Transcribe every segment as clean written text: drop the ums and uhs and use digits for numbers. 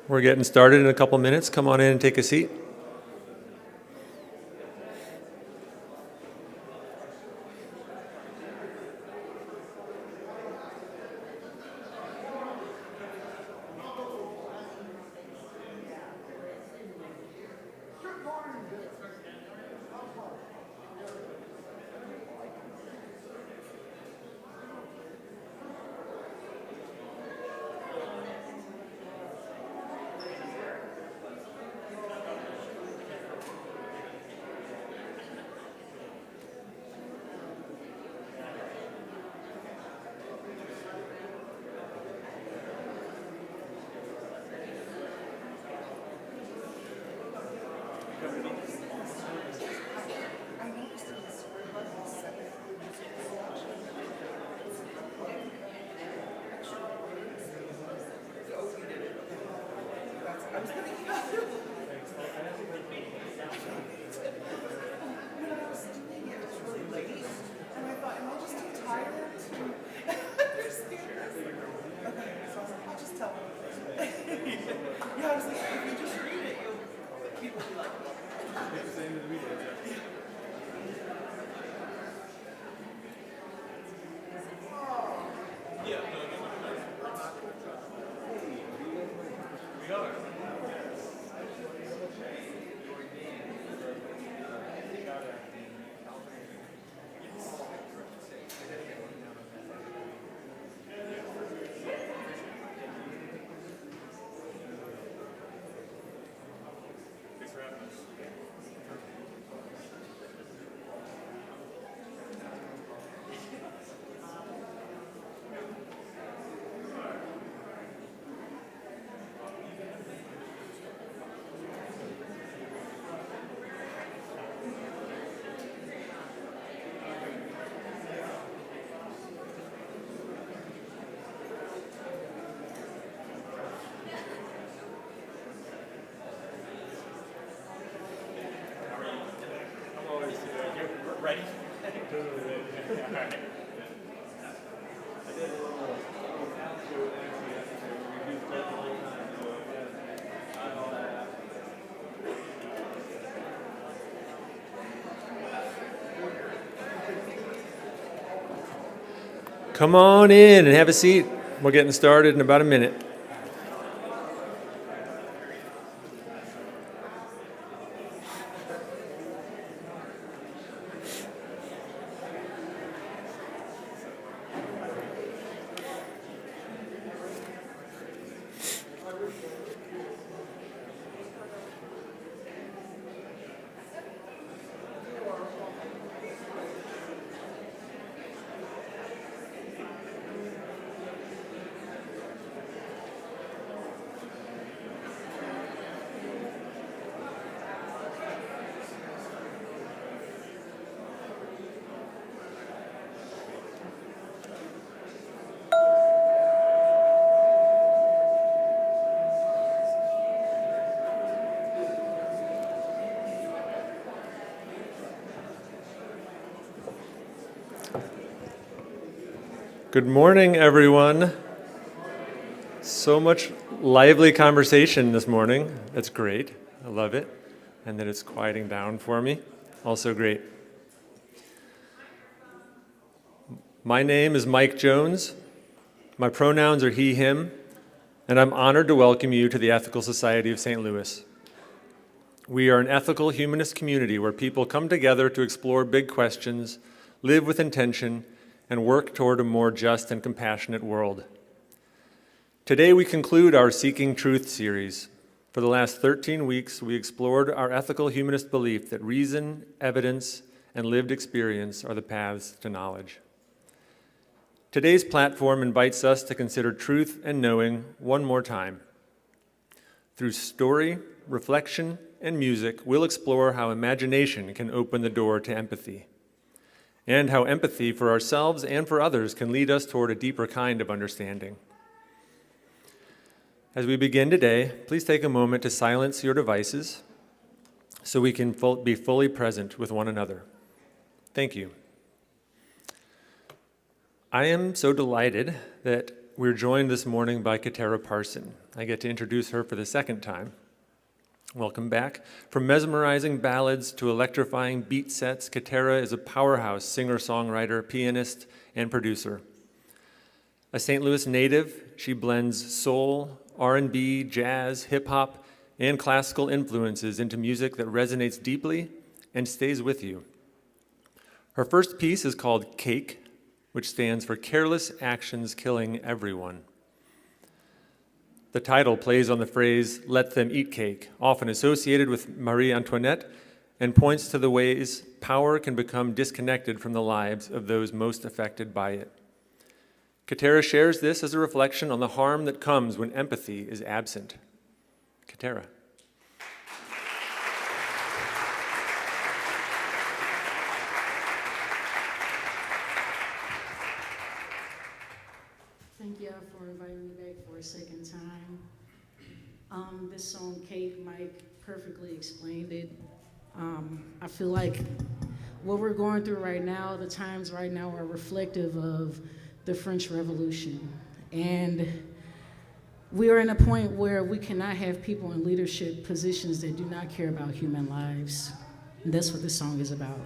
We're getting started in a couple minutes. Come on in and take a seat. Come on in and have a seat. We're getting started in about a minute. Good morning, everyone. So much lively conversation this morning. That's great. I love it. And that it's quieting down for me. Also great. My name is Mike Jones. My pronouns are he, him, and I'm honored to welcome you to the Ethical Society of St. Louis. We are an ethical humanist community where people come together to explore big questions, live with intention, and work toward a more just and compassionate world. Today we conclude our Seeking Truth series. For the last 13 weeks, we explored our ethical humanist belief that reason, evidence, and lived experience are the paths to knowledge. Today's platform invites us to consider truth and knowing one more time. Through story, reflection, and music, we'll explore how imagination can open the door to empathy, and how empathy for ourselves and for others can lead us toward a deeper kind of understanding. As we begin today, please take a moment to silence your devices so we can be fully present with one another. Thank you. I am so delighted that we're joined this morning by Katarra Parson. I get to introduce her for the second time. Welcome back. From mesmerizing ballads to electrifying beat sets, Katarra is a powerhouse singer-songwriter, pianist, and producer. A St. Louis native, she blends soul, R&B, jazz, hip-hop, and classical influences into music that resonates deeply and stays with you. Her first piece is called Cake, which stands for Careless Actions Killing Everyone. The title plays on the phrase, "let them eat cake," often associated with Marie Antoinette, and points to the ways power can become disconnected from the lives of those most affected by it. Katarra shares this as a reflection on the harm that comes when empathy is absent. Katarra. Thank you for inviting me back for a second time. This song, Cake, Mike perfectly explained it. I feel like what we're going through right now, the times right now are reflective of the French Revolution. And we are in a point where we cannot have people in leadership positions that do not care about human lives. And that's what this song is about.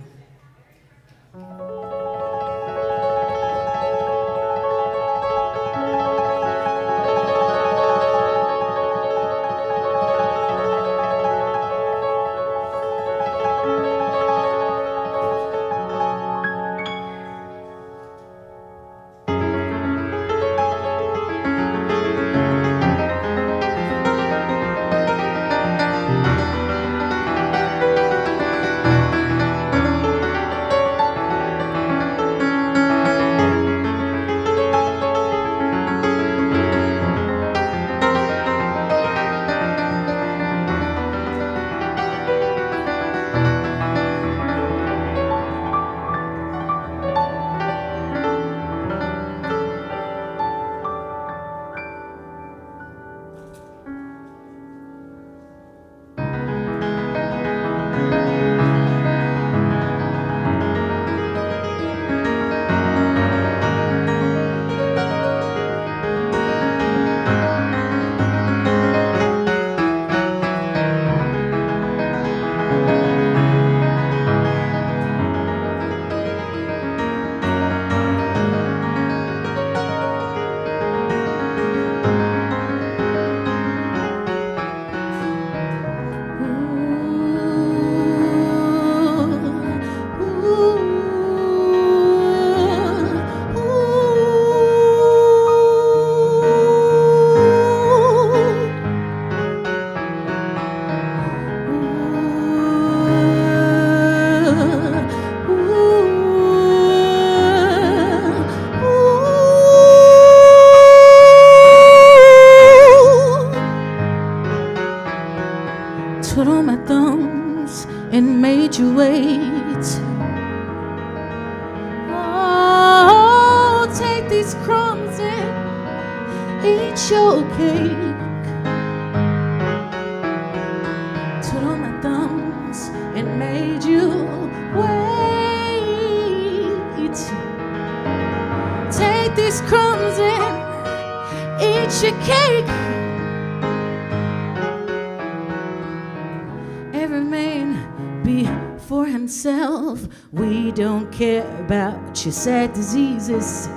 Twiddle my thumbs and made you wait. Oh, take these crumbs and eat your cake. Twiddle my thumbs and made you wait. Take these crumbs and eat your cake. Every man be for himself. We don't care about your sad diseases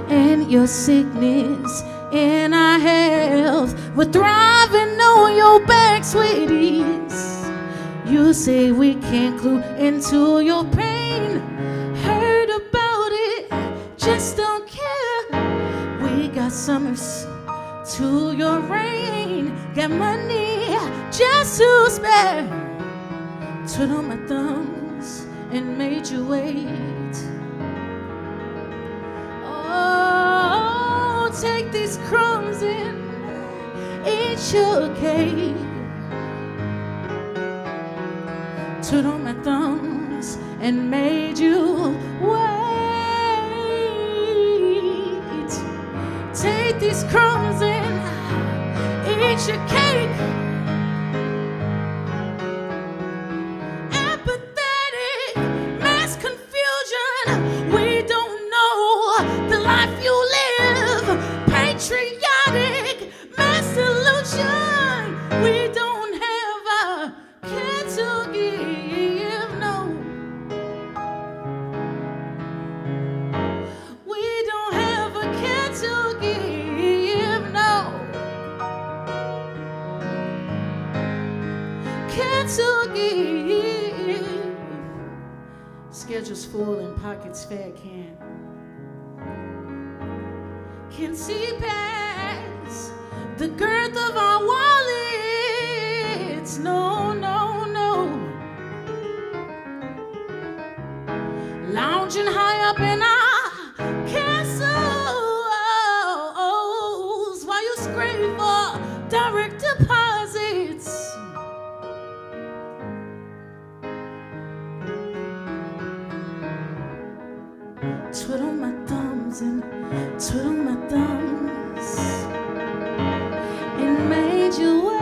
and your sickness and our health. We're thriving on your back, sweeties. You say we can't clue into your pain. Heard about it, just don't care. We got summers to your rain. Got money just to spare. Twiddle my thumbs and made you wait. Oh, take these crumbs and eat your cake. Twiddle my thumbs and made you wait. Take these crumbs and eat your cake. schedules full and pockets fat can see past the girth of our wallets. No, no, no. Lounging high up in our castles while you scrape for direct deposits. Twiddle my thumbs and twiddle my thumbs and made you wait.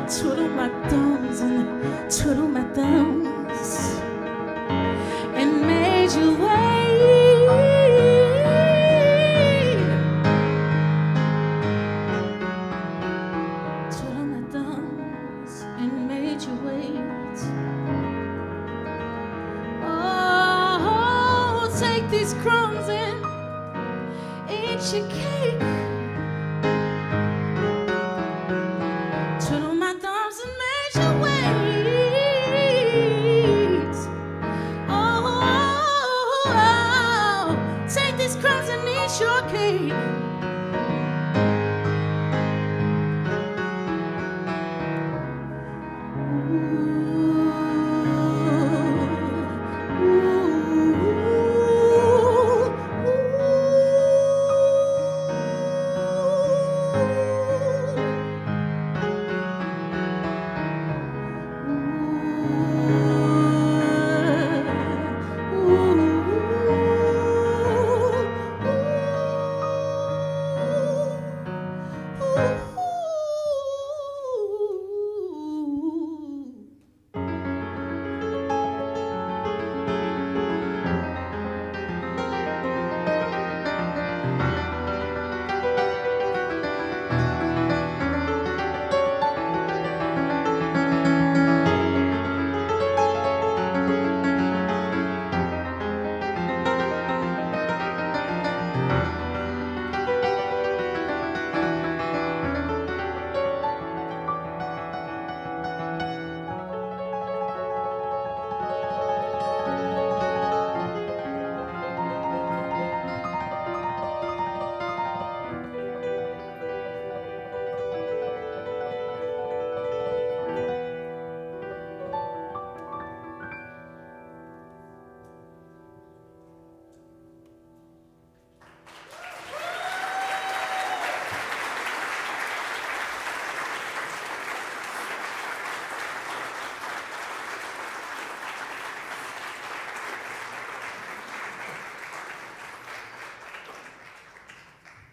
Twiddle my thumbs and twiddle my thumbs and made you wait. Twiddle my thumbs and made you wait. Oh, take these crumbs and eat your cake. Twiddle my thumbs and made you wait. Oh, oh, oh, take these crumbs and eat your cake.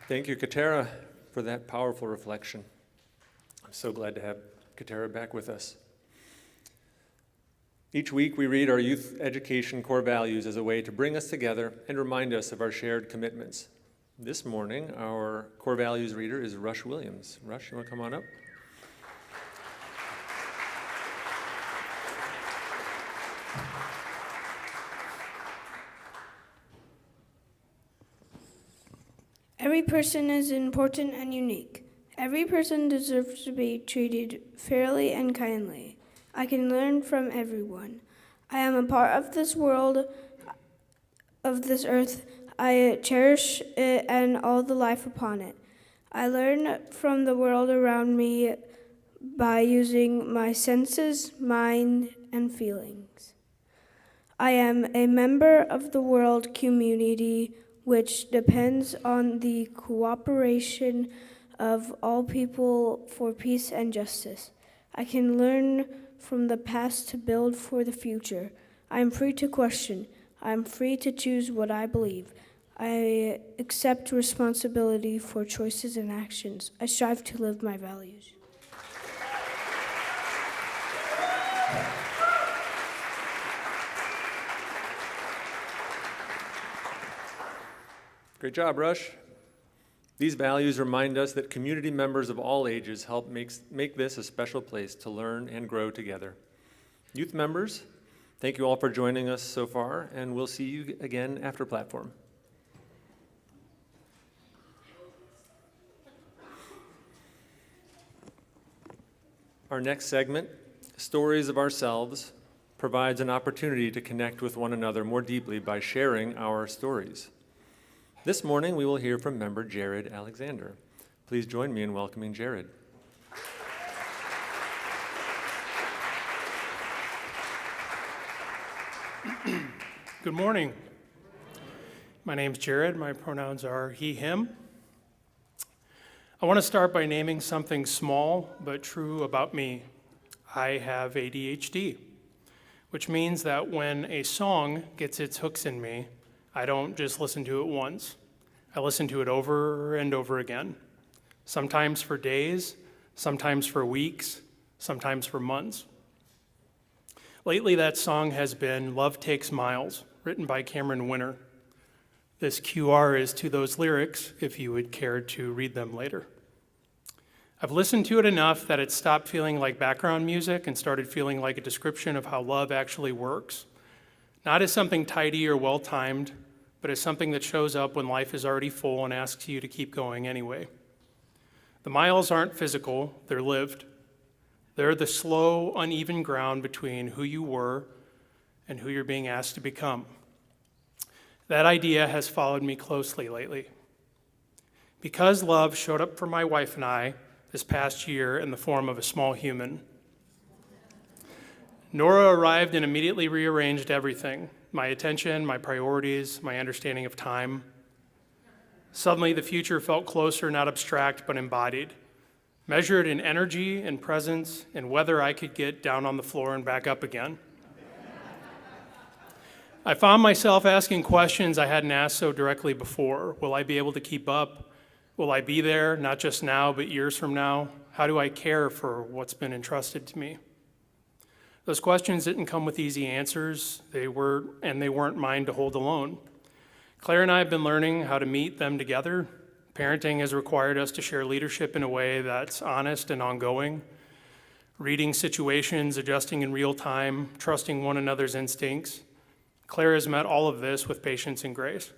Thank you, Katarra, for that powerful reflection. I'm so glad to have Katarra back with us. Each week, we read our youth education core values as a way to bring us together and remind us of our shared commitments. This morning, our core values reader is Rush Williams. Rush, you want to come on up? Every person is important and unique. Every person deserves to be treated fairly and kindly. I can learn from everyone. I am a part of this world, of this earth. I cherish it and all the life upon it. I learn from the world around me by using my senses, mind, and feelings. I am a member of the world community, which depends on the cooperation of all people for peace and justice. I can learn from the past to build for the future. I am free to question. I am free to choose what I believe. I accept responsibility for choices and actions. I strive to live my values. Great job, Rush. These values remind us that community members of all ages help make this a special place to learn and grow together. Youth members, thank you all for joining us so far, and we'll see you again after platform. Our next segment, Stories of Ourselves, provides an opportunity to connect with one another more deeply by sharing our stories. This morning, we will hear from member Jared Alexander. Please join me in welcoming Jared. Good morning. My name's Jared. My pronouns are he, him. I want to start by naming something small but true about me. I have ADHD, which means that when a song gets its hooks in me, I don't just listen to it once. I listen to it over and over again, sometimes for days, sometimes for weeks, sometimes for months. Lately, that song has been Love Takes Miles, written by Cameron Winter. This QR is to those lyrics if you would care to read them later. I've listened to it enough that it stopped feeling like background music and started feeling like a description of how love actually works. Not as something tidy or well-timed, but as something that shows up when life is already full and asks you to keep going anyway. The miles aren't physical, they're lived. They're the slow, uneven ground between who you were and who you're being asked to become. That idea has followed me closely lately. Because love showed up for my wife and I this past year in the form of a small human, Nora arrived and immediately rearranged everything, my attention, my priorities, my understanding of time. Suddenly, the future felt closer, not abstract, but embodied, measured in energy and presence and whether I could get down on the floor and back up again. I found myself asking questions I hadn't asked so directly before. Will I be able to keep up? Will I be there, not just now, but years from now? How do I care for what's been entrusted to me? Those questions didn't come with easy answers. They weren't mine to hold alone. Claire and I have been learning how to meet them together. Parenting has required us to share leadership in a way that's honest and ongoing. Reading situations, adjusting in real time, trusting one another's instincts. Claire has met all of this with patience and grace.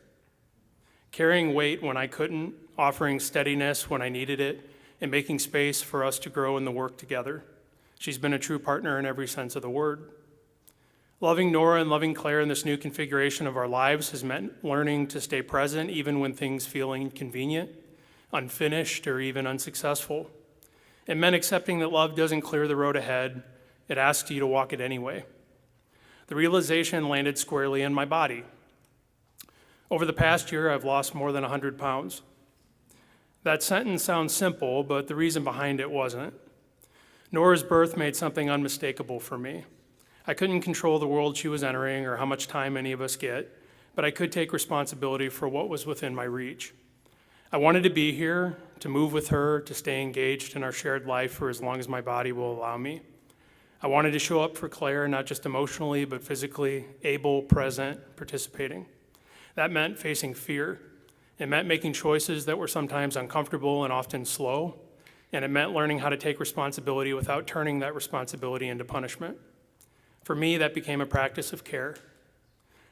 Carrying weight when I couldn't, offering steadiness when I needed it, and making space for us to grow in the work together. She's been a true partner in every sense of the word. Loving Nora and loving Claire in this new configuration of our lives has meant learning to stay present even when things feel inconvenient, unfinished, or even unsuccessful. It meant accepting that love doesn't clear the road ahead, it asks you to walk it anyway. The realization landed squarely in my body. Over the past year, I've lost more than 100 pounds. That sentence sounds simple, but the reason behind it wasn't. Nora's birth made something unmistakable for me. I couldn't control the world she was entering or how much time any of us get, but I could take responsibility for what was within my reach. I wanted to be here, to move with her, to stay engaged in our shared life for as long as my body will allow me. I wanted to show up for Claire, not just emotionally, but physically, able, present, participating. That meant facing fear. It meant making choices that were sometimes uncomfortable and often slow. And it meant learning how to take responsibility without turning that responsibility into punishment. For me, that became a practice of care.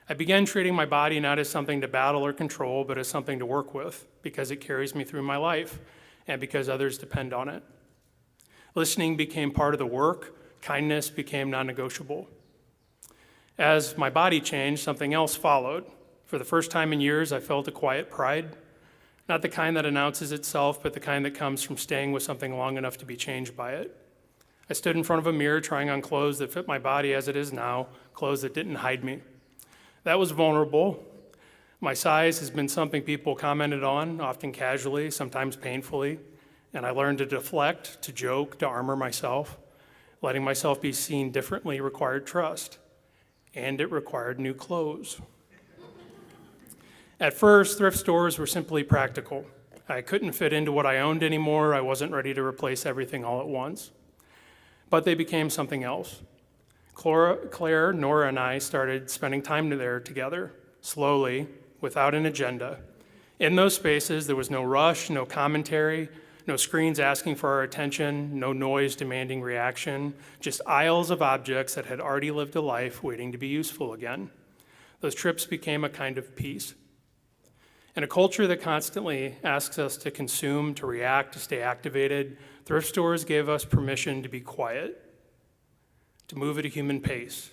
I began treating my body not as something to battle or control, but as something to work with, because it carries me through my life and because others depend on it. Listening became part of the work. Kindness became non-negotiable. As my body changed, something else followed. For the first time in years, I felt a quiet pride, not the kind that announces itself, but the kind that comes from staying with something long enough to be changed by it. I stood in front of a mirror trying on clothes that fit my body as it is now, clothes that didn't hide me. That was vulnerable. My size has been something people commented on, often casually, sometimes painfully, and I learned to deflect, to joke, to armor myself. Letting myself be seen differently required trust, and it required new clothes. At first, thrift stores were simply practical. I couldn't fit into what I owned anymore. I wasn't ready to replace everything all at once. But they became something else. Claire, Nora, and I started spending time there together, slowly, without an agenda. In those spaces, there was no rush, no commentary, no screens asking for our attention, no noise demanding reaction, just aisles of objects that had already lived a life waiting to be useful again. Those trips became a kind of peace. In a culture that constantly asks us to consume, to react, to stay activated, Thrift stores gave us permission to be quiet, to move at a human pace,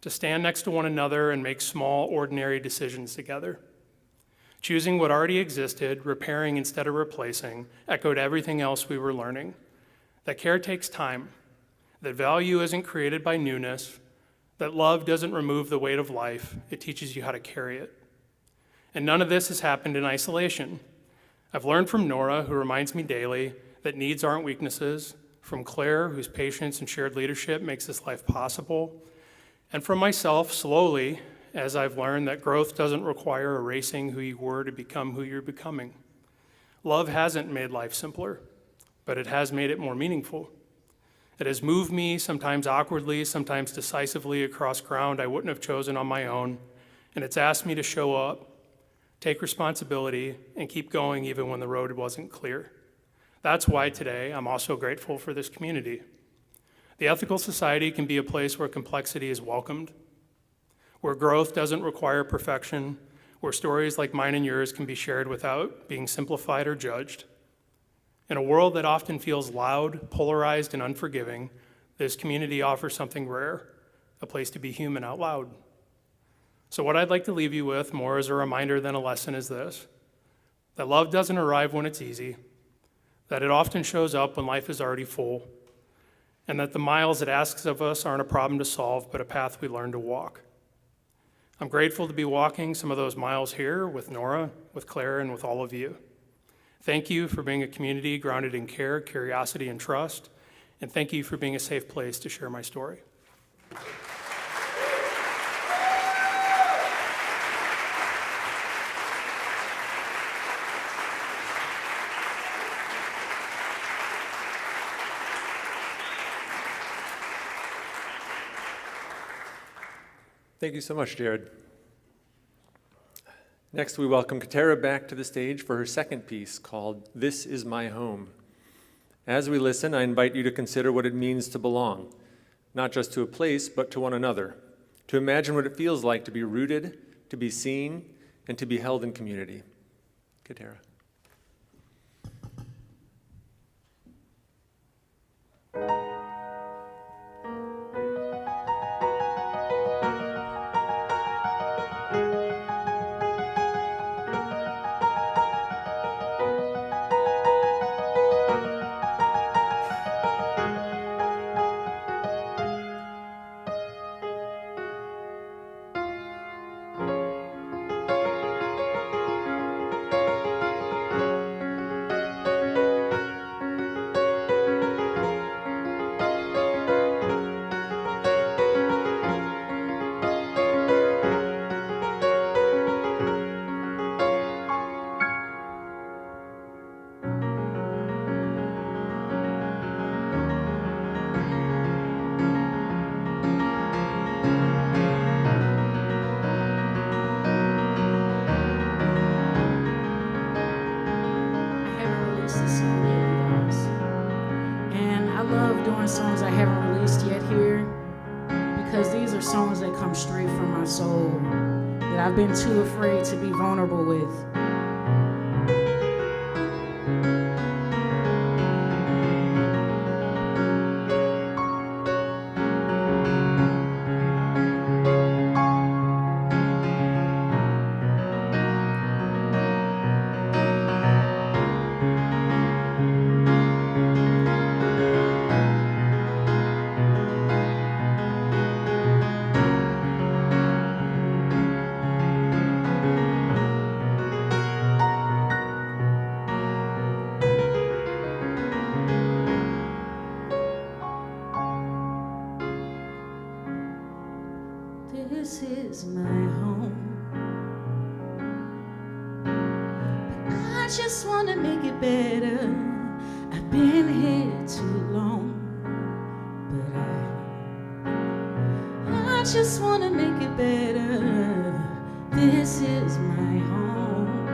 to stand next to one another and make small, ordinary decisions together. Choosing what already existed, repairing instead of replacing, echoed everything else we were learning. That care takes time, that value isn't created by newness, that love doesn't remove the weight of life, it teaches you how to carry it. And none of this has happened in isolation. I've learned from Nora, who reminds me daily that needs aren't weaknesses, from Claire, whose patience and shared leadership makes this life possible, and from myself, slowly, as I've learned that growth doesn't require erasing who you were to become who you're becoming. Love hasn't made life simpler, but it has made it more meaningful. It has moved me, sometimes awkwardly, sometimes decisively, across ground I wouldn't have chosen on my own, and it's asked me to show up, take responsibility, and keep going even when the road wasn't clear. That's why today I'm also grateful for this community. The Ethical Society can be a place where complexity is welcomed, where growth doesn't require perfection, where stories like mine and yours can be shared without being simplified or judged. In a world that often feels loud, polarized, and unforgiving, this community offers something rare, a place to be human out loud. So what I'd like to leave you with, more as a reminder than a lesson, is this: that love doesn't arrive when it's easy, that it often shows up when life is already full, and that the miles it asks of us aren't a problem to solve, but a path we learn to walk. I'm grateful to be walking some of those miles here with Nora, with Claire, and with all of you. Thank you for being a community grounded in care, curiosity, and trust, and thank you for being a safe place to share my story. Thank you so much, Jared. Next, we welcome Katarra back to the stage for her second piece called This Is My Home. As we listen, I invite you to consider what it means to belong, not just to a place, but to one another, to imagine what it feels like to be rooted, to be seen, and to be held in community. Katarra. Songs I haven't released yet here, because these are songs that come straight from my soul that I've been too afraid to be vulnerable with. This is my home, but I just want to make it better. I've been here too long, but I just want to make it better. This is my home,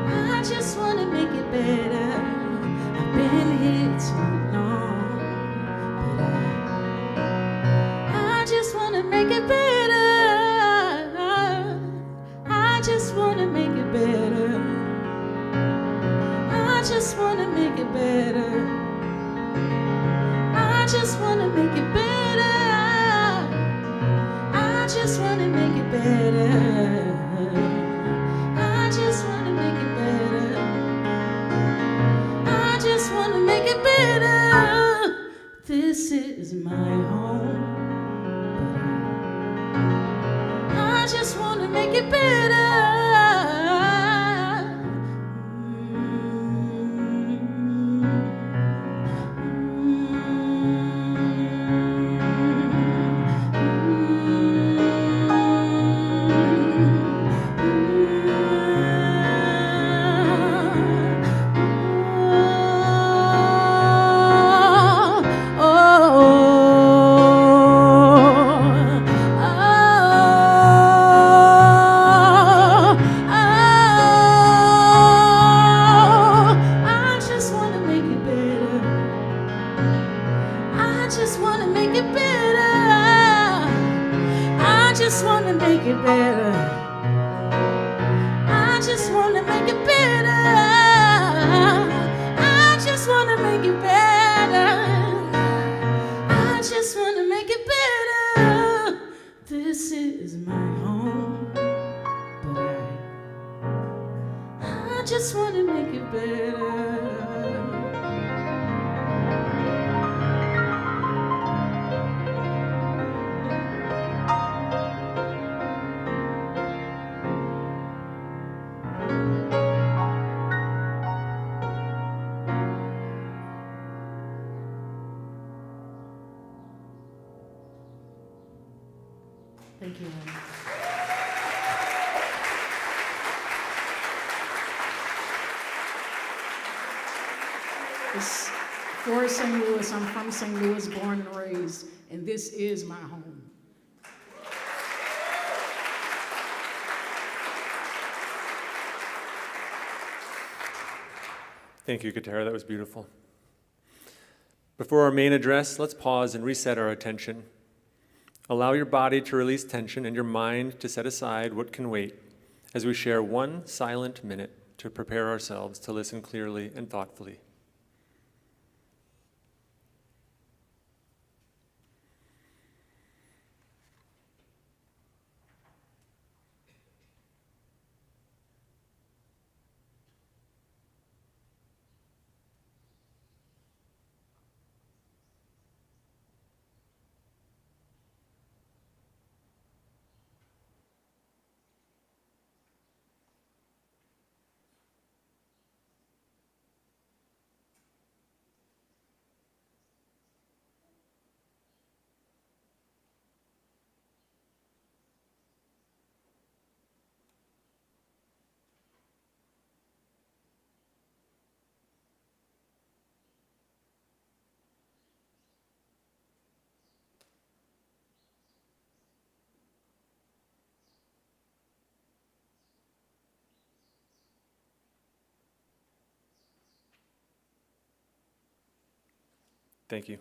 but I just want to make it better. I've been here too long, but I just want to make it better. I just want to make it better. I it better. I just wanna make it better. I just wanna make it better. I just wanna make it better. I just wanna make it better. This is my home, but I just wanna make it better. Thank you. It's for St. Louis. I'm from St. Louis, born and raised, and this is my home. Thank you, Katarra. That was beautiful. Before our main address, let's pause and reset our attention. Allow your body to release tension and your mind to set aside what can wait as we share one silent minute to prepare ourselves to listen clearly and thoughtfully. Thank you.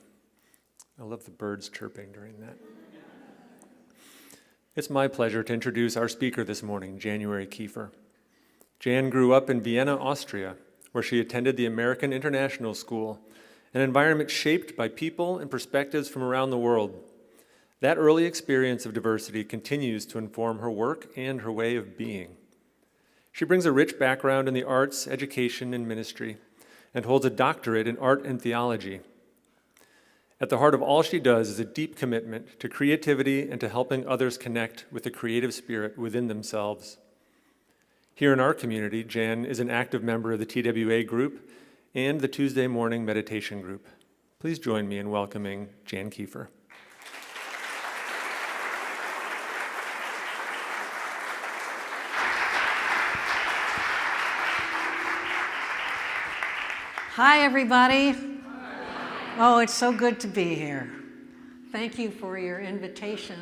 I love the birds chirping during that. It's my pleasure to introduce our speaker this morning, January Kiefer. Jan grew up in Vienna, Austria, where she attended the American International School, an environment shaped by people and perspectives from around the world. That early experience of diversity continues to inform her work and her way of being. She brings a rich background in the arts, education, and ministry, and holds a doctorate in Art and Theology. At the heart of all she does is a deep commitment to creativity and to helping others connect with the creative spirit within themselves. Here in our community, Jan is an active member of the TWA group and the Tuesday morning meditation group. Please join me in welcoming Jan Kiefer. Hi, everybody. Oh, it's so good to be here. Thank you for your invitation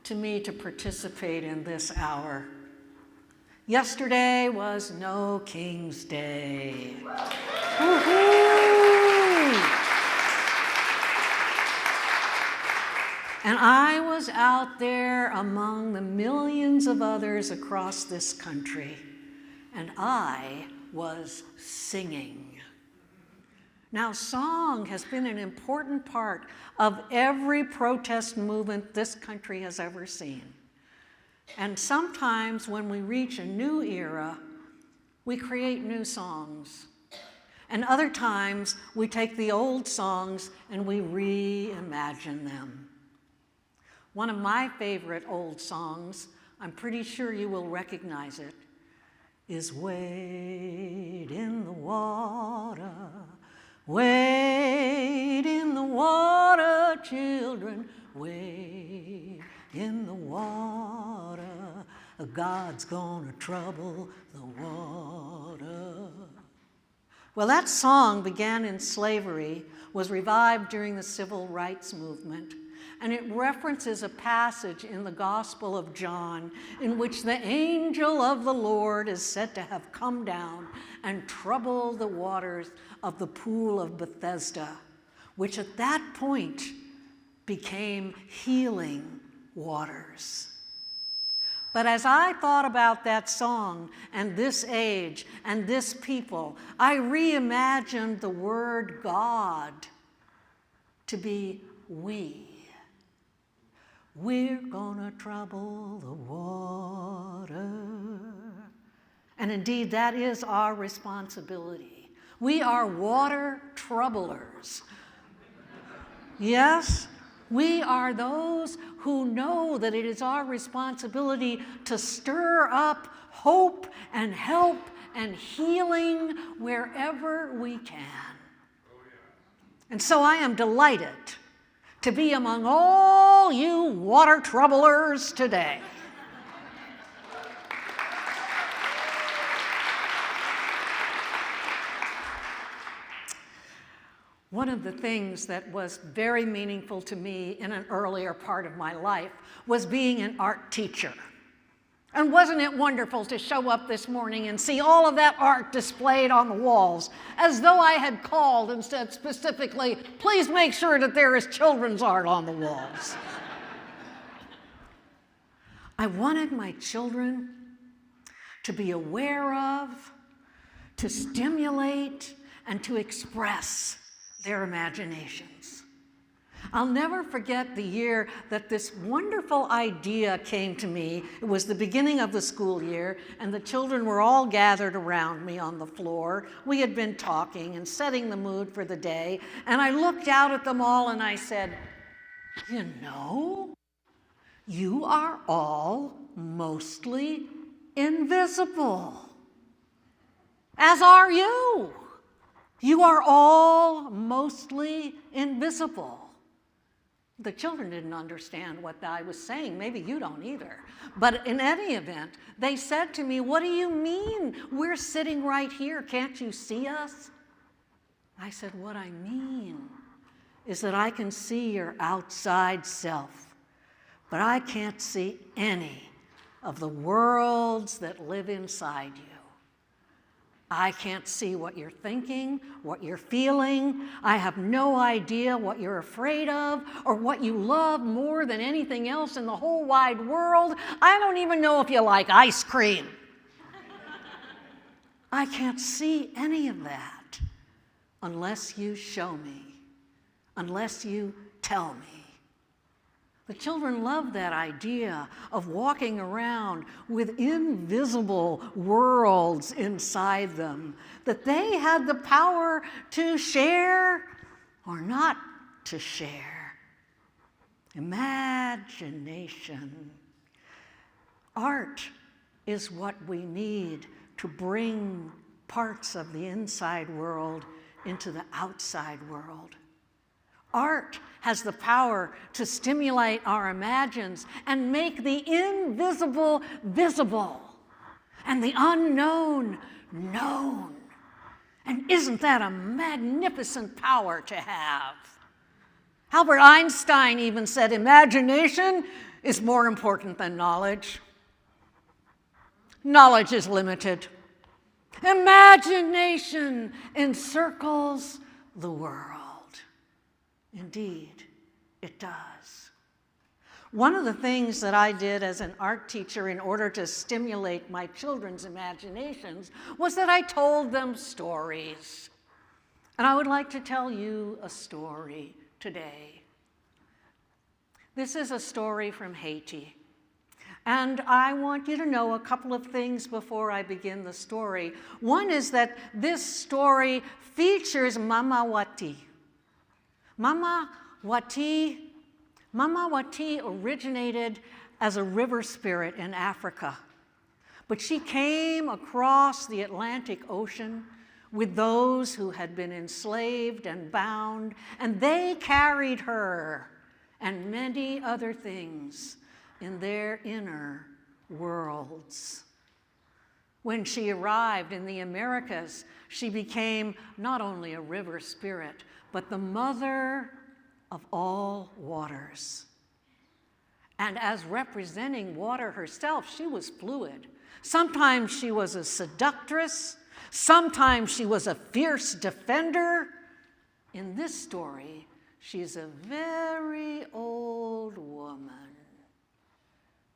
to me to participate in this hour. Yesterday was No King's Day. Woo-hoo! And I was out there among the millions of others across this country, and I was singing. Now, song has been an important part of every protest movement this country has ever seen. And sometimes when we reach a new era, we create new songs. And other times we take the old songs and we reimagine them. One of my favorite old songs, I'm pretty sure you will recognize it, is Wade in the Water. Wade in the water, children, wade in the water. God's gonna trouble the water. Well, that song began in slavery, was revived during the civil rights movement, and it references a passage in the Gospel of John in which the angel of the Lord is said to have come down and troubled the waters of the pool of Bethesda, which at that point became healing waters. But as I thought about that song and this age and this people, I reimagined the word God to be we. We're gonna trouble the water. And indeed, that is our responsibility. We are water troublers. Yes, we are those who know that it is our responsibility to stir up hope and help and healing wherever we can. And so I am delighted to be among all you water troublers today. One of the things that was very meaningful to me in an earlier part of my life was being an art teacher. And wasn't it wonderful to show up this morning and see all of that art displayed on the walls, as though I had called and said specifically, please make sure that there is children's art on the walls. I wanted my children to be aware of, to stimulate, and to express their imaginations. I'll never forget the year that this wonderful idea came to me. It was the beginning of the school year, and the children were all gathered around me on the floor. We had been talking and setting the mood for the day, and I looked out at them all and I said, you know, you are all mostly invisible, as are you. You are all mostly invisible. The children didn't understand what I was saying. Maybe you don't either. But in any event, they said to me, what do you mean? We're sitting right here. Can't you see us? I said, what I mean is that I can see your outside self, but I can't see any of the worlds that live inside you. I can't see what you're thinking, what you're feeling. I have no idea what you're afraid of or what you love more than anything else in the whole wide world. I don't even know if you like ice cream. I can't see any of that unless you show me, unless you tell me. The children loved that idea of walking around with invisible worlds inside them, that they had the power to share or not to share. Imagination. Art is what we need to bring parts of the inside world into the outside world. Art has the power to stimulate our imaginations and make the invisible visible and the unknown known. And isn't that a magnificent power to have? Albert Einstein even said imagination is more important than knowledge. Knowledge is limited. Imagination encircles the world. Indeed, it does. One of the things that I did as an art teacher in order to stimulate my children's imaginations was that I told them stories. And I would like to tell you a story today. This is a story from Haiti. And I want you to know a couple of things before I begin the story. One is that this story features Mama Wati. Mama Wati originated as a river spirit in Africa. But she came across the Atlantic Ocean with those who had been enslaved and bound, and they carried her and many other things in their inner worlds. When she arrived in the Americas, she became not only a river spirit, but the mother of all waters. And as representing water herself, she was fluid. Sometimes she was a seductress, sometimes she was a fierce defender. In this story, she's a very old woman,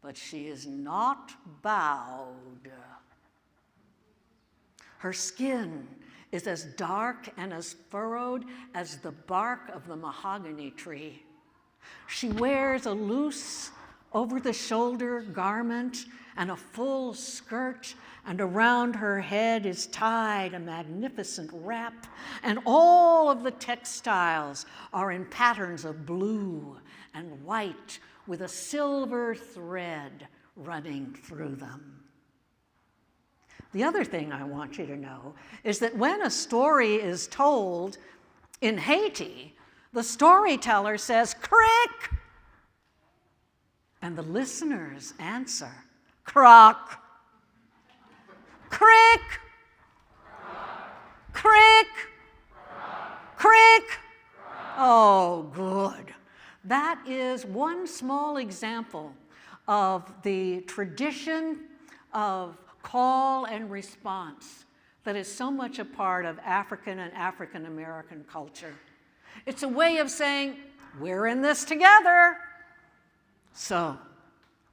but she is not bowed. Her skin is as dark and as furrowed as the bark of the mahogany tree. She wears a loose, over-the-shoulder garment and a full skirt, and around her head is tied a magnificent wrap, and all of the textiles are in patterns of blue and white with a silver thread running through them. The other thing I want you to know is that when a story is told in Haiti, the storyteller says, "Crick!" and the listeners answer, "Crock." Crick! Crick! Crick! Oh, good. That is one small example of the tradition of call and response that is so much a part of African and African American culture. It's a way of saying, we're in this together. So,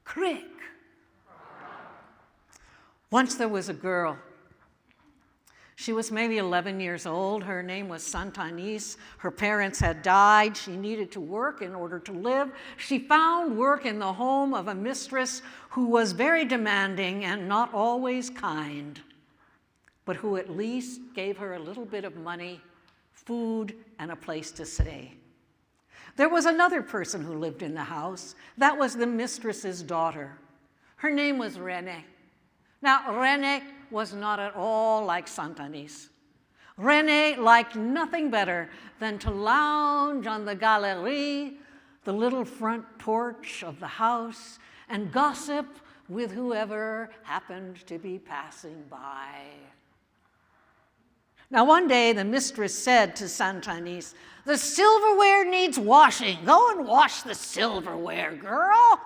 crick. Once there was a girl. She was maybe 11 years old. Her name was Santanis. Her parents had died. She needed to work in order to live. She found work in the home of a mistress who was very demanding and not always kind, but who at least gave her a little bit of money, food, and a place to stay. There was another person who lived in the house. That was the mistress's daughter. Her name was Renee. Now, Renee was not at all like Santanis. Renee liked nothing better than to lounge on the galerie, the little front porch of the house, and gossip with whoever happened to be passing by. Now, one day, the mistress said to Santanis, "The silverware needs washing. Go and wash the silverware, girl."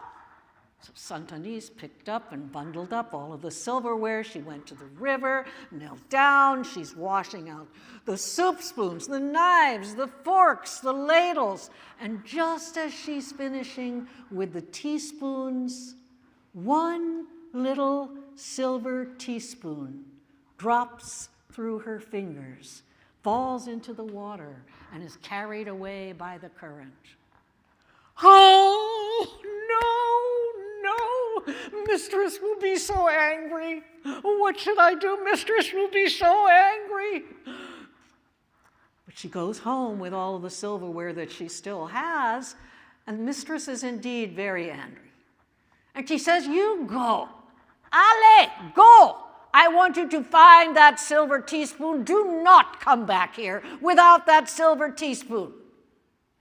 So Santanis picked up and bundled up all of the silverware. She went to the river, knelt down. She's washing out the soup spoons, the knives, the forks, the ladles. And just as she's finishing with the teaspoons, one little silver teaspoon drops through her fingers, falls into the water, and is carried away by the current. Oh, no, mistress will be so angry. What should I do? Mistress will be so angry. But she goes home with all of the silverware that she still has, and mistress is indeed very angry. And she says, "You go. Allez, go. I want you to find that silver teaspoon. Do not come back here without that silver teaspoon.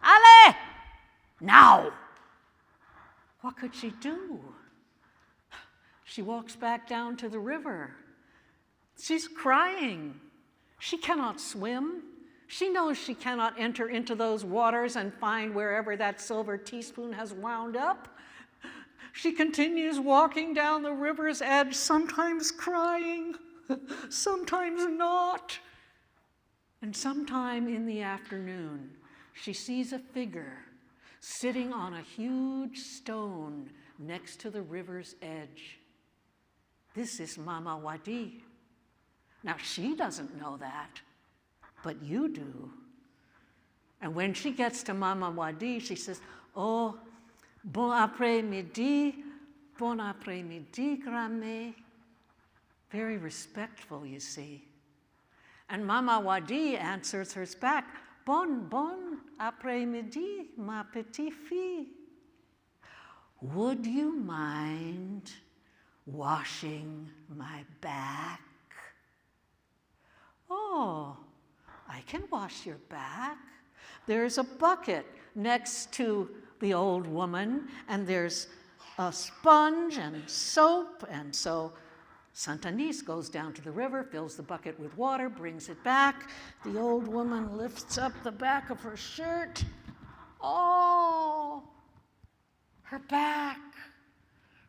Allez, now." What could she do? She walks back down to the river. She's crying. She cannot swim. She knows she cannot enter into those waters and find wherever that silver teaspoon has wound up. She continues walking down the river's edge, sometimes crying, sometimes not. And sometime in the afternoon, she sees a figure sitting on a huge stone next to the river's edge. This is Mama Wadi. Now, she doesn't know that, but you do. And when she gets to Mama Wadi, she says, oh, bon après-midi, grand-mère. Very respectful, you see. And Mama Wadi answers her back, bon après-midi, ma petite fille. Would you mind washing my back? Oh, I can wash your back. There's a bucket next to the old woman, and there's a sponge and soap, and so Santanis goes down to the river, fills the bucket with water, brings it back. The old woman lifts up the back of her shirt. Oh, her back.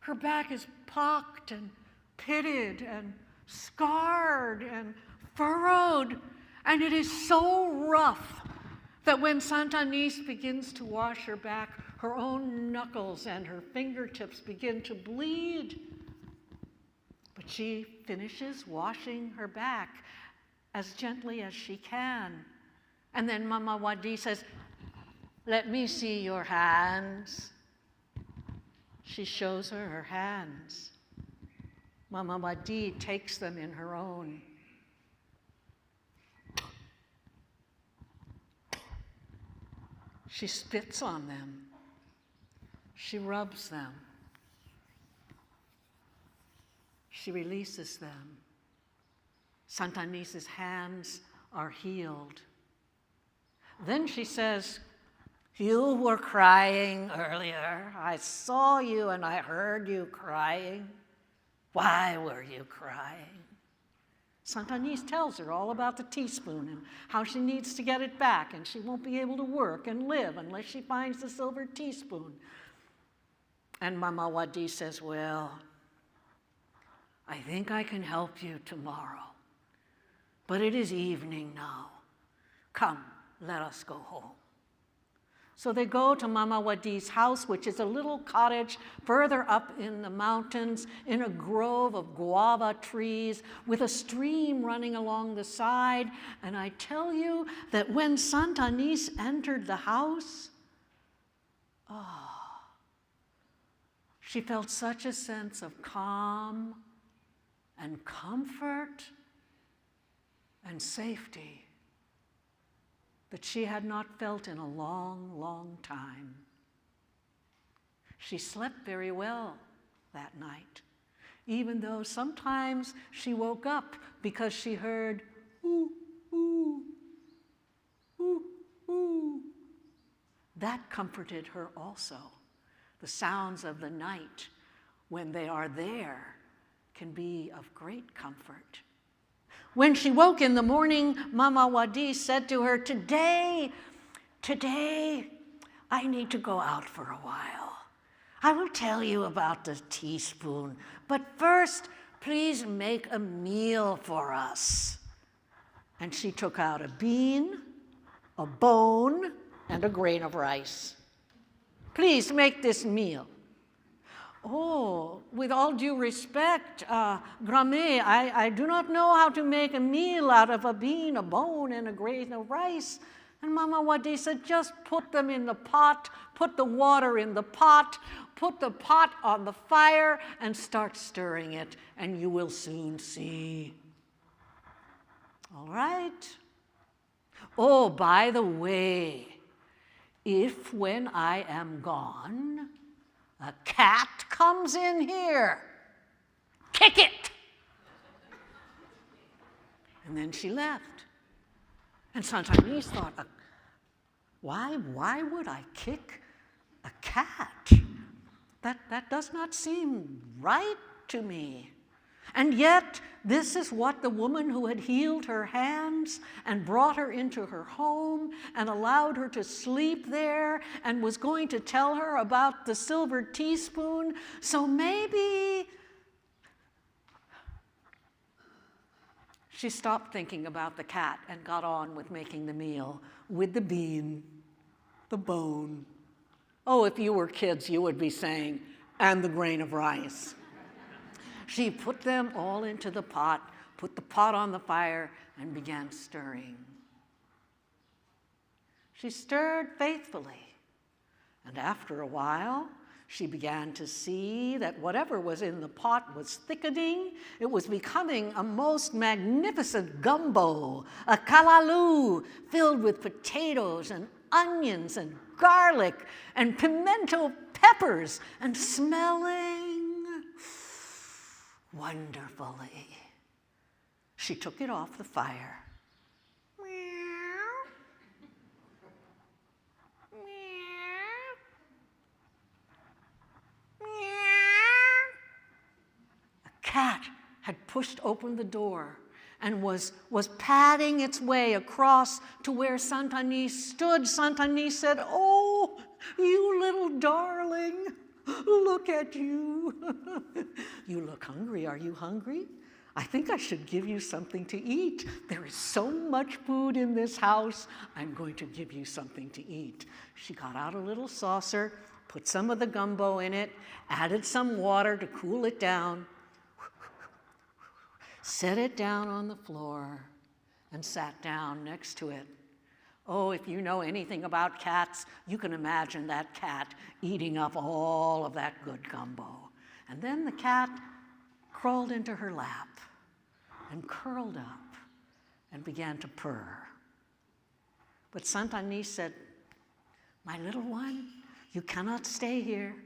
Her back is pocked and pitted and scarred and furrowed, and it is so rough that when Santanis begins to wash her back, her own knuckles and her fingertips begin to bleed. But she finishes washing her back as gently as she can. And then Mama Wadi says, let me see your hands. She shows her hands. Mama Wadi takes them in her own. She spits on them. She rubs them. She releases them. Santanis's hands are healed. Then she says, you were crying earlier. I saw you and I heard you crying. Why were you crying? Santanis tells her all about the teaspoon and how she needs to get it back, and she won't be able to work and live unless she finds the silver teaspoon. And Mama Wadi says, well, I think I can help you tomorrow, but it is evening now. Come, let us go home. So they go to Mama Wadi's house, which is a little cottage further up in the mountains in a grove of guava trees with a stream running along the side. And I tell you that when Santanis entered the house, she felt such a sense of calm and comfort and safety that she had not felt in a long, long time. She slept very well that night, even though sometimes she woke up because she heard, ooh, ooh, ooh, ooh. That comforted her also. The sounds of the night, when they are there, can be of great comfort. When she woke in the morning, Mama Wadi said to her, today, I need to go out for a while. I will tell you about the teaspoon, but first, please make a meal for us. And she took out a bean, a bone, and a grain of rice. Please make this meal. Oh, with all due respect, grand-mère, I do not know how to make a meal out of a bean, a bone, and a grain of rice. And Mama Wadi said, just put them in the pot, put the water in the pot, put the pot on the fire, and start stirring it, and you will soon see. All right. Oh, by the way, if when I am gone, a cat comes in here, kick it. And then she left. And Santanis thought, why would I kick a cat? That does not seem right to me. And yet, this is what the woman who had healed her hands and brought her into her home and allowed her to sleep there and was going to tell her about the silver teaspoon. So maybe she stopped thinking about the cat and got on with making the meal with the bean, the bone. Oh, if you were kids, you would be saying, and the grain of rice. She put them all into the pot, put the pot on the fire, and began stirring. She stirred faithfully, and after a while, she began to see that whatever was in the pot was thickening. It was becoming a most magnificent gumbo, a kalaloo filled with potatoes and onions and garlic and pimento peppers and smelling wonderfully. She took it off the fire. Cat had pushed open the door and was padding its way across to where Saint Agnès stood. Saint Agnès said, "Oh, you little darling, look at you. You look hungry. Are you hungry? I think I should give you something to eat. There is so much food in this house. I'm going to give you something to eat." She got out a little saucer, put some of the gumbo in it, added some water to cool it down, set it down on the floor, and sat down next to it. Oh, if you know anything about cats, you can imagine that cat eating up all of that good gumbo. And then the cat crawled into her lap and curled up and began to purr. But Saint Agnès said, "My little one, you cannot stay here.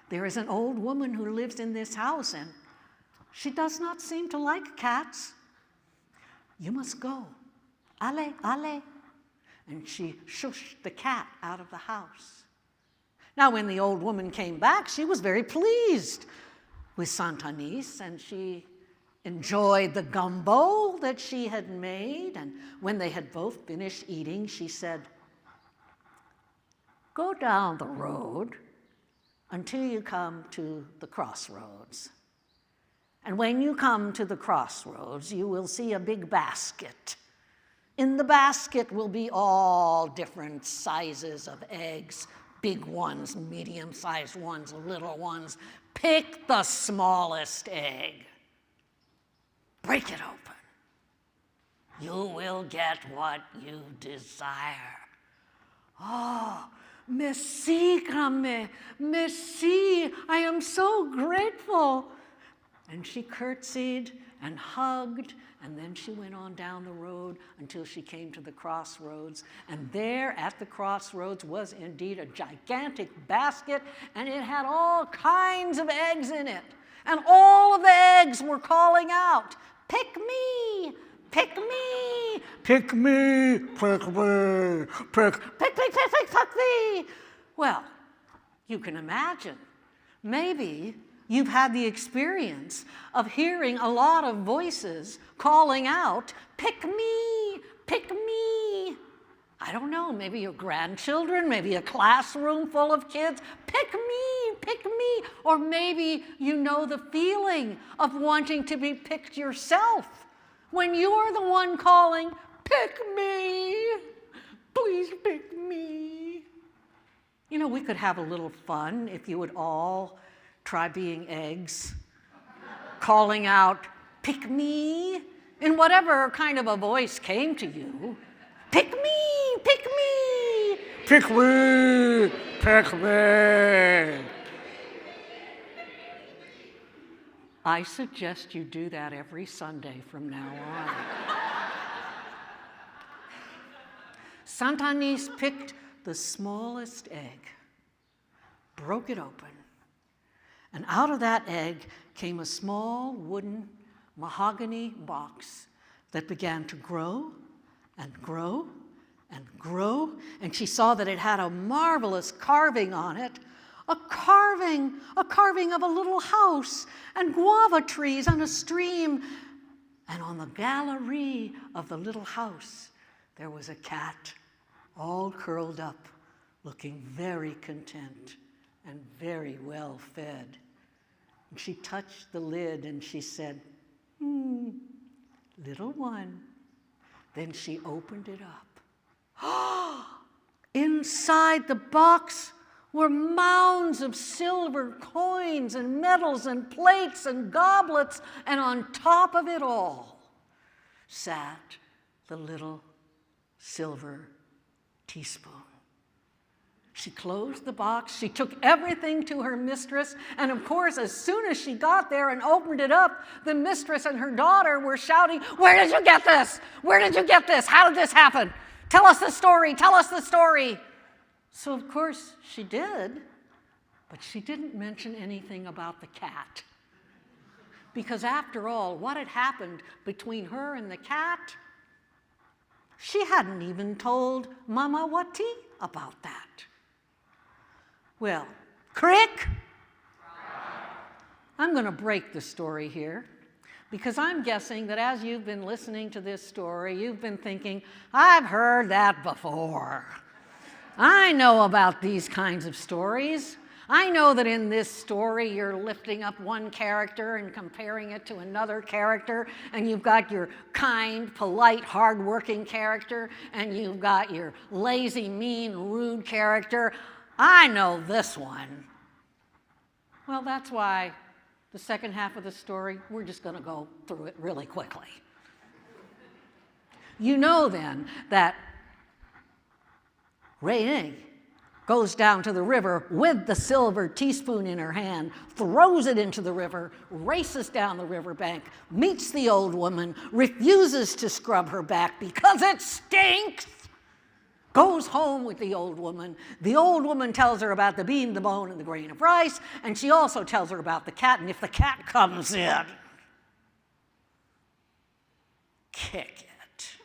There is an old woman who lives in this house, and she does not seem to like cats. You must go. Allez, allez." And she shushed the cat out of the house. Now, when the old woman came back, she was very pleased with Saint Agnès, and she enjoyed the gumbo that she had made. And when they had both finished eating, she said, "Go down the road until you come to the crossroads. And when you come to the crossroads, you will see a big basket. In the basket will be all different sizes of eggs, big ones, medium-sized ones, little ones. Pick the smallest egg. Break it open. You will get what you desire." "Oh, merci, grand-mère, merci. I am so grateful." And she curtsied and hugged, and then she went on down the road until she came to the crossroads. And there at the crossroads was indeed a gigantic basket, and it had all kinds of eggs in it. And all of the eggs were calling out, "Pick me, pick me, pick me, pick me, pick me." Well, you can imagine, maybe you've had the experience of hearing a lot of voices calling out, "Pick me, pick me." I don't know, maybe your grandchildren, maybe a classroom full of kids, "Pick me, pick me." Or maybe you know the feeling of wanting to be picked yourself when you're the one calling, "Pick me, please pick me." You know, we could have a little fun if you would all try being eggs, calling out, "Pick me," in whatever kind of a voice came to you. "Pick me, pick me, pick me, pick me." I suggest you do that every Sunday from now on. Saint Agnès picked the smallest egg, broke it open, and out of that egg came a small wooden mahogany box that began to grow and grow and grow. And she saw that it had a marvelous carving on it, a carving of a little house and guava trees and a stream. And on the gallery of the little house, there was a cat all curled up, looking very content and very well fed. And she touched the lid and she said, "Little one." Then she opened it up. Inside the box were mounds of silver coins and medals and plates and goblets, and on top of it all sat the little silver teaspoon. She closed the box, she took everything to her mistress, and of course, as soon as she got there and opened it up, the mistress and her daughter were shouting, "Where did you get this? Where did you get this? How did this happen? Tell us the story, tell us the story." So of course she did, but she didn't mention anything about the cat. Because after all, what had happened between her and the cat, she hadn't even told Mama Wati about that. Well, crick! I'm going to break the story here because I'm guessing that as you've been listening to this story, you've been thinking, I've heard that before. I know about these kinds of stories. I know that in this story you're lifting up one character and comparing it to another character, and you've got your kind, polite, hardworking character, and you've got your lazy, mean, rude character. I know this one. Well, that's why the second half of the story, we're just going to go through it really quickly. You know then that Renee goes down to the river with the silver teaspoon in her hand, throws it into the river, races down the riverbank, meets the old woman, refuses to scrub her back because it stinks, goes home with the old woman. The old woman tells her about the bean, the bone, and the grain of rice, and she also tells her about the cat, and if the cat comes in, kick it.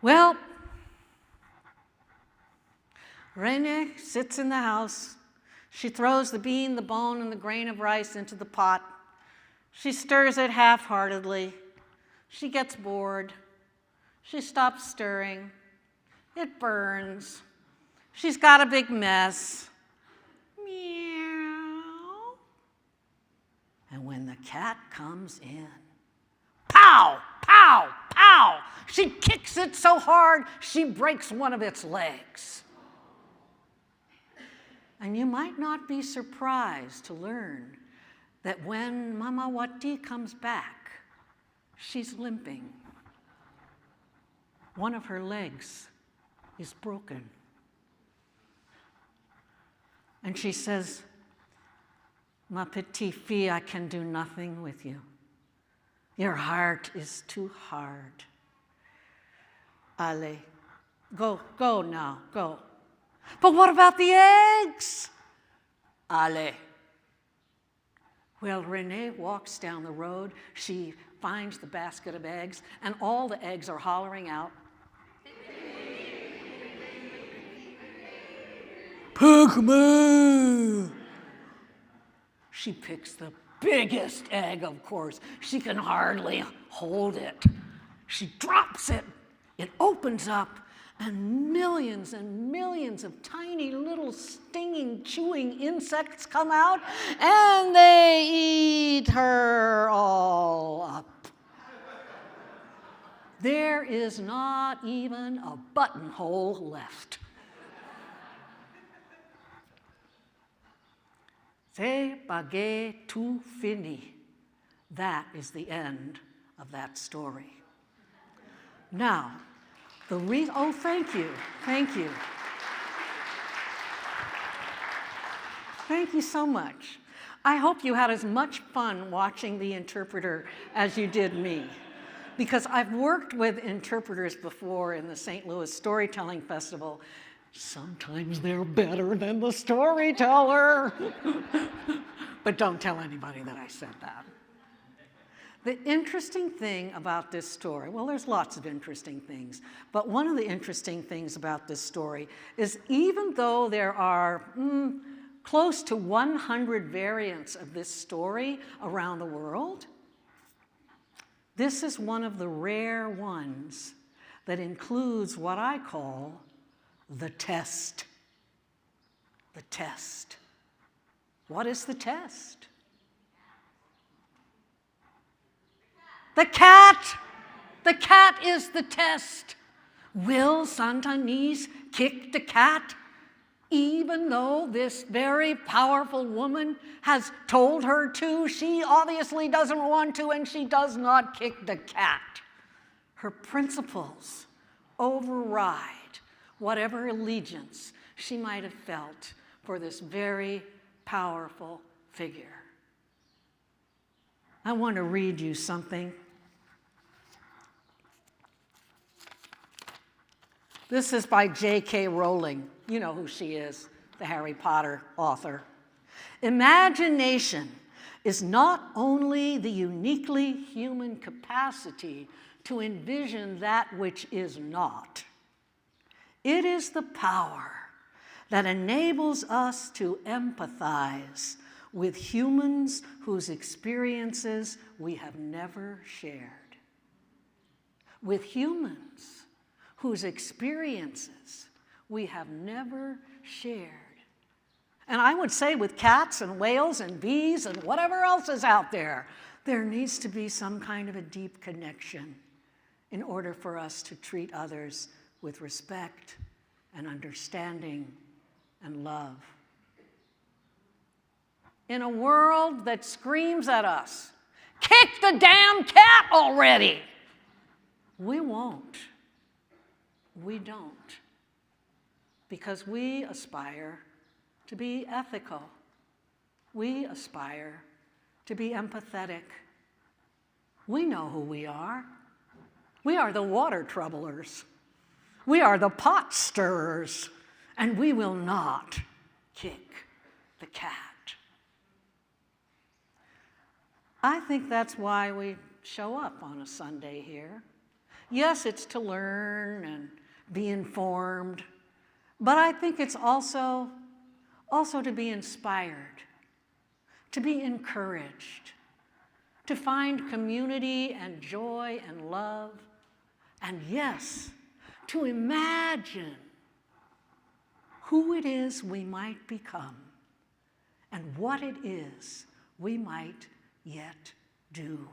Well, Renee sits in the house. She throws the bean, the bone, and the grain of rice into the pot. She stirs it half-heartedly. She gets bored. She stops stirring. It burns. She's got a big mess. Meow. And when the cat comes in, pow, pow, pow! She kicks it so hard, she breaks one of its legs. And you might not be surprised to learn that when Mama Wati comes back, she's limping. One of her legs is broken. And she says, "Ma petite fille, I can do nothing with you. Your heart is too hard. Allez, go now, go. But what about the eggs? Allez." Well, Renee walks down the road. She finds the basket of eggs, and all the eggs are hollering out, "Pick me!" She picks the biggest egg, of course. She can hardly hold it. She drops it. It opens up, and millions of tiny little stinging, chewing insects come out, and they eat her all up. There is not even a buttonhole left. C'est baguette tout fini. That is the end of that story. Now, oh, thank you. Thank you so much. I hope you had as much fun watching the interpreter as you did me, because I've worked with interpreters before in the St. Louis Storytelling Festival. Sometimes they're better than the storyteller. But don't tell anybody that I said that. The interesting thing about this story, well, there's lots of interesting things, but one of the interesting things about this story is even though there are close to 100 variants of this story around the world, this is one of the rare ones that includes what I call the test. The test. What is the test? The cat! The cat is the test. Will Santanis kick the cat, even though this very powerful woman has told her to? She obviously doesn't want to, and she does not kick the cat. Her principles override whatever allegiance she might have felt for this very powerful figure. I want to read you something. This is by J.K. Rowling. You know who she is, the Harry Potter author. Imagination is not only the uniquely human capacity to envision that which is not, it is the power that enables us to empathize with humans whose experiences we have never shared. With humans whose experiences we have never shared. And I would say with cats and whales and bees and whatever else is out there, there needs to be some kind of a deep connection in order for us to treat others with respect and understanding and love. In a world that screams at us, "Kick the damn cat already!" we won't. We don't. Because we aspire to be ethical. We aspire to be empathetic. We know who we are. We are the water troublers. We are the pot stirrers. And we will not kick the cat. I think that's why we show up on a Sunday here. Yes, it's to learn and be informed, but I think it's also to be inspired, to be encouraged, to find community and joy and love, and yes, to imagine who it is we might become and what it is we might yet do.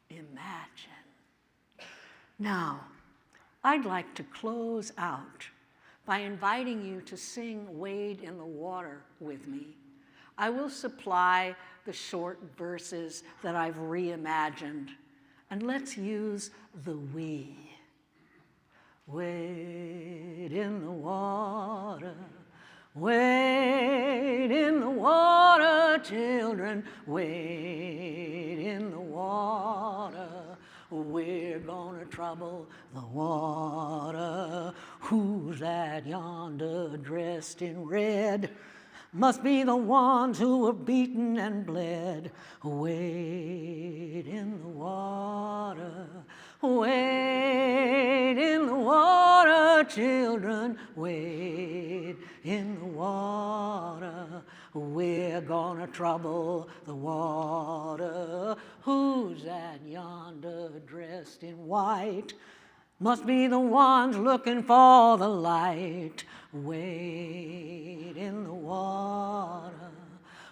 Imagine. Now, I'd like to close out by inviting you to sing "Wade in the Water" with me. I will supply the short verses that I've reimagined, and let's use the we. Wade in the water, wade in the water, children, wade in the water. We're gonna trouble the water. Who's that yonder dressed in red? Must be the ones who were beaten and bled. Wade in the water, wade in the water, children, wade in the water. We're gonna trouble the water. Who's that yonder dressed in white? Must be the ones looking for the light. Wade in the water,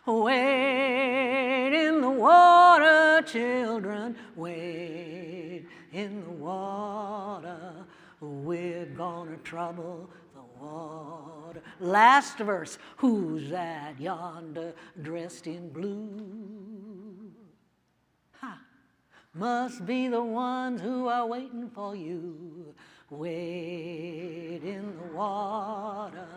wade in the water, children, wade in the water. We're gonna trouble the water. Last verse. Who's that yonder dressed in blue? Ha! Must be the ones who are waiting for you. Wade in the water,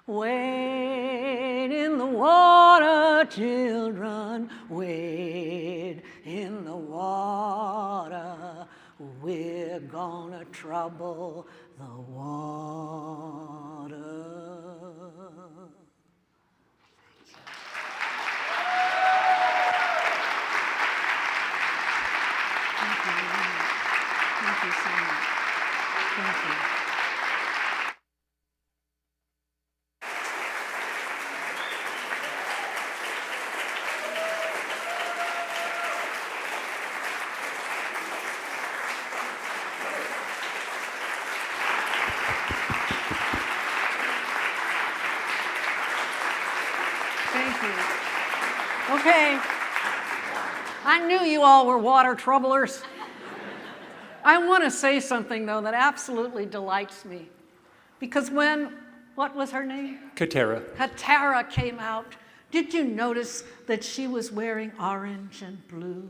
wade in the water, children, wade in the water. We're gonna trouble the water. Thank you. Thank you so much. Thank you. Thank you. Okay. I knew you all were water troublers. I want to say something, though, that absolutely delights me. Because when, what was her name? Katarra. Katarra came out, did you notice that she was wearing orange and blue?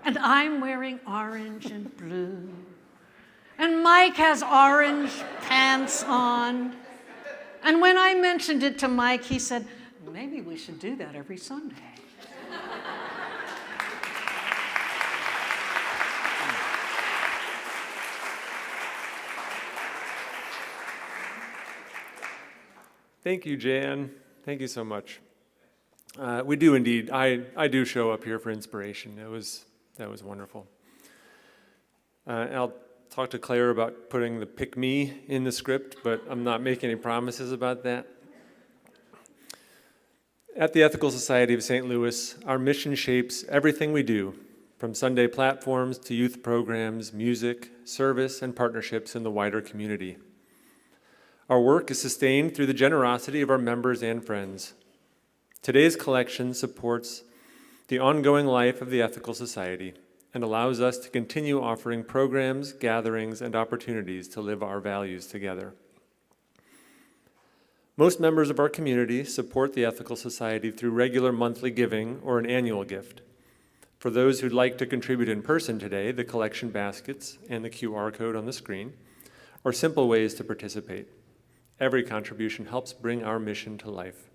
And I'm wearing orange and blue. And Mike has orange pants on. And when I mentioned it to Mike, he said, maybe we should do that every Sunday. Thank you, Jan. Thank you so much. We do indeed. I do show up here for inspiration. That was wonderful. I'll talk to Claire about putting the pick me in the script, but I'm not making any promises about that. At the Ethical Society of St. Louis, our mission shapes everything we do, from Sunday platforms to youth programs, music, service, and partnerships in the wider community. Our work is sustained through the generosity of our members and friends. Today's collection supports the ongoing life of the Ethical Society and allows us to continue offering programs, gatherings, and opportunities to live our values together. Most members of our community support the Ethical Society through regular monthly giving or an annual gift. For those who'd like to contribute in person today, the collection baskets and the QR code on the screen are simple ways to participate. Every contribution helps bring our mission to life.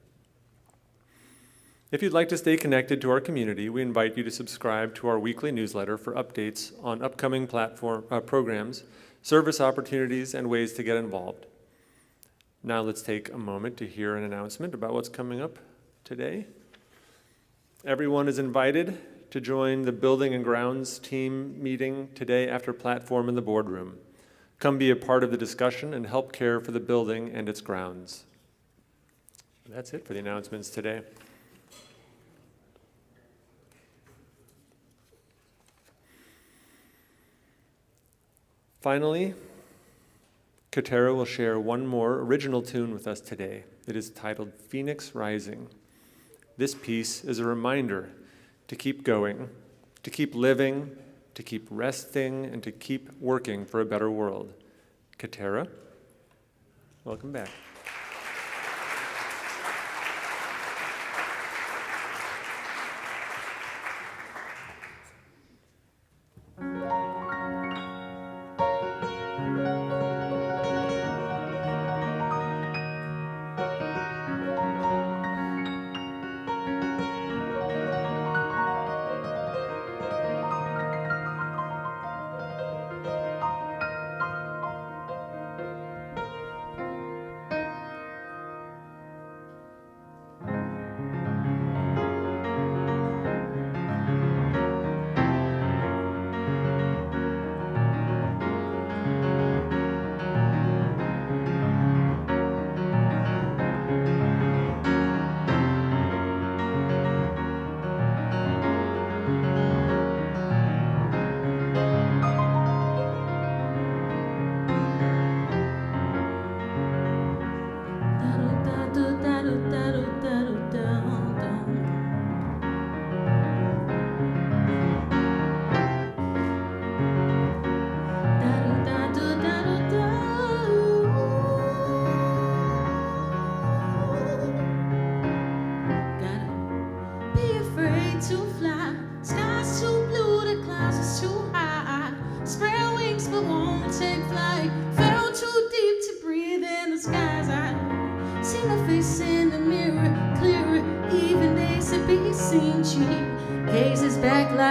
If you'd like to stay connected to our community, we invite you to subscribe to our weekly newsletter for updates on upcoming programs, service opportunities, and ways to get involved. Now let's take a moment to hear an announcement about what's coming up today. Everyone is invited to join the Building and Grounds team meeting today after platform in the boardroom. Come be a part of the discussion and help care for the building and its grounds. That's it for the announcements today. Finally, Katarra will share one more original tune with us today. It is titled Phoenix Rising. This piece is a reminder to keep going, to keep living, to keep resting, and to keep working for a better world. Katarra, welcome back.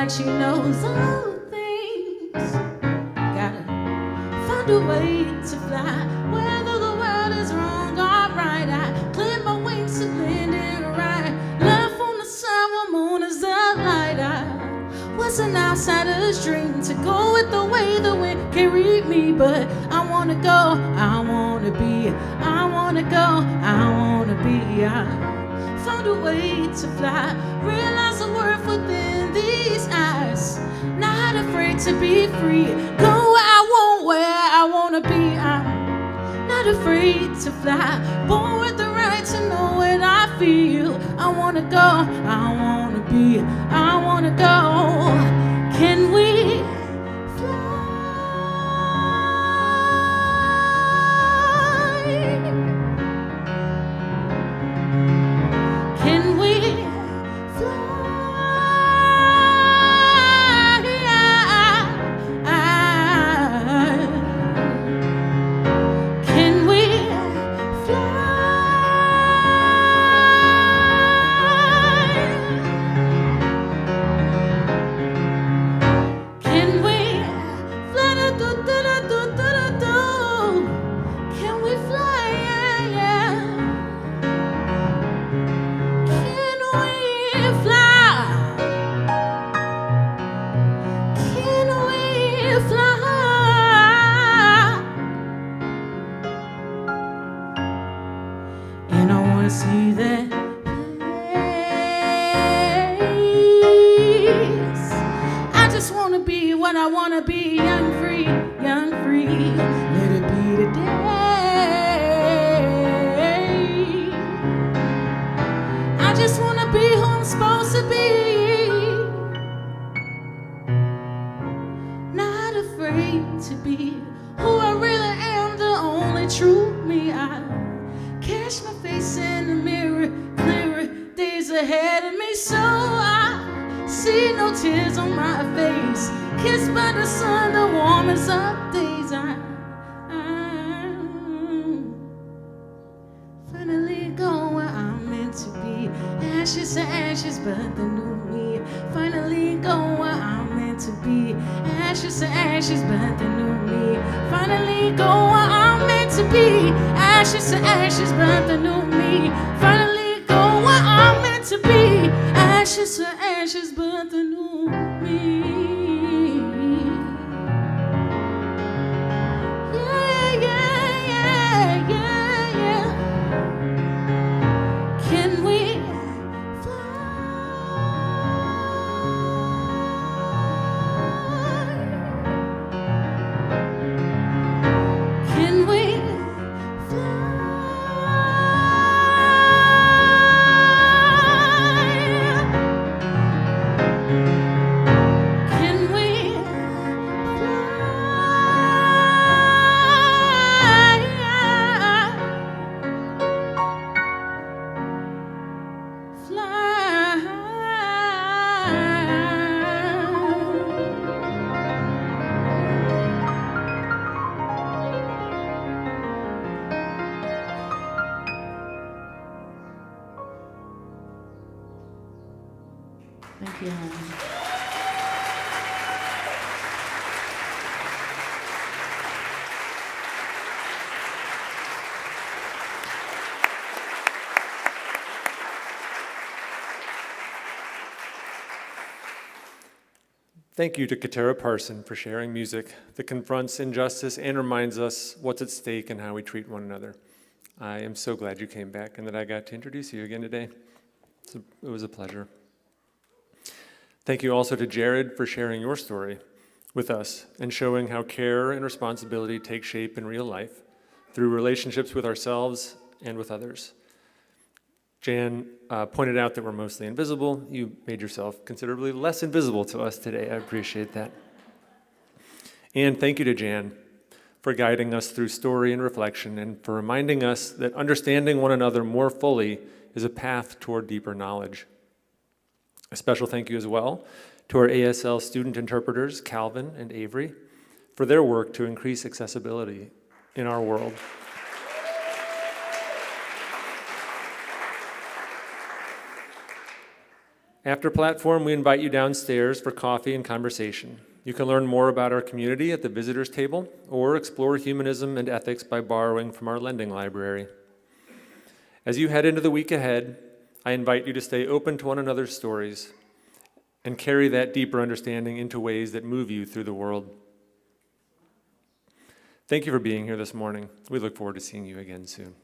She knows all things. Gotta find a way to fly, whether the world is wrong or right. I clip my wings to blend it right. Love on the sun, moon is the light. I was an outsider's dream to go with the way the wind carried me, but I wanna go, I wanna be, I wanna go, I wanna be. I found a way to fly, realize the worth within these eyes. Not afraid to be free, go where I want, where I wanna be. I'm not afraid to fly, born with the right to know what I feel. I wanna go, I wanna be, I wanna go. Can we fly? Can we fly? see that face. I just wanna be what I wanna be, young, free, young, free. Let it be today. I just wanna be who I'm supposed to be. Not afraid to be who I really am, the only true me. I catch my face in the mirror, clearer days ahead of me, so I see no tears on my face. Kissed by the sun, the warmest of days. I finally go where I'm meant to be. Ashes to ashes, but the new me. Finally go where I'm meant to be. Ashes to ashes, but the new me. Finally go where I'm meant to be. Ashes to ashes, but the new me. Finally go where I'm meant to be. Ashes to ashes, but the new me. Yeah, yeah, yeah, yeah, yeah. Can we fly? Can we Can we Thank you, honey. Thank you to Katarra Parson for sharing music that confronts injustice and reminds us what's at stake and how we treat one another. I am so glad you came back and that I got to introduce you again today. It was a pleasure. Thank you also to Jared for sharing your story with us and showing how care and responsibility take shape in real life through relationships with ourselves and with others. Jan pointed out that we're mostly invisible. You made yourself considerably less invisible to us today. I appreciate that. And thank you to Jan for guiding us through story and reflection and for reminding us that understanding one another more fully is a path toward deeper knowledge. A special thank you as well to our ASL student interpreters, Calvin and Avery, for their work to increase accessibility in our world. After platform, we invite you downstairs for coffee and conversation. You can learn more about our community at the visitors table or explore humanism and ethics by borrowing from our lending library. As you head into the week ahead, I invite you to stay open to one another's stories and carry that deeper understanding into ways that move you through the world. Thank you for being here this morning. We look forward to seeing you again soon.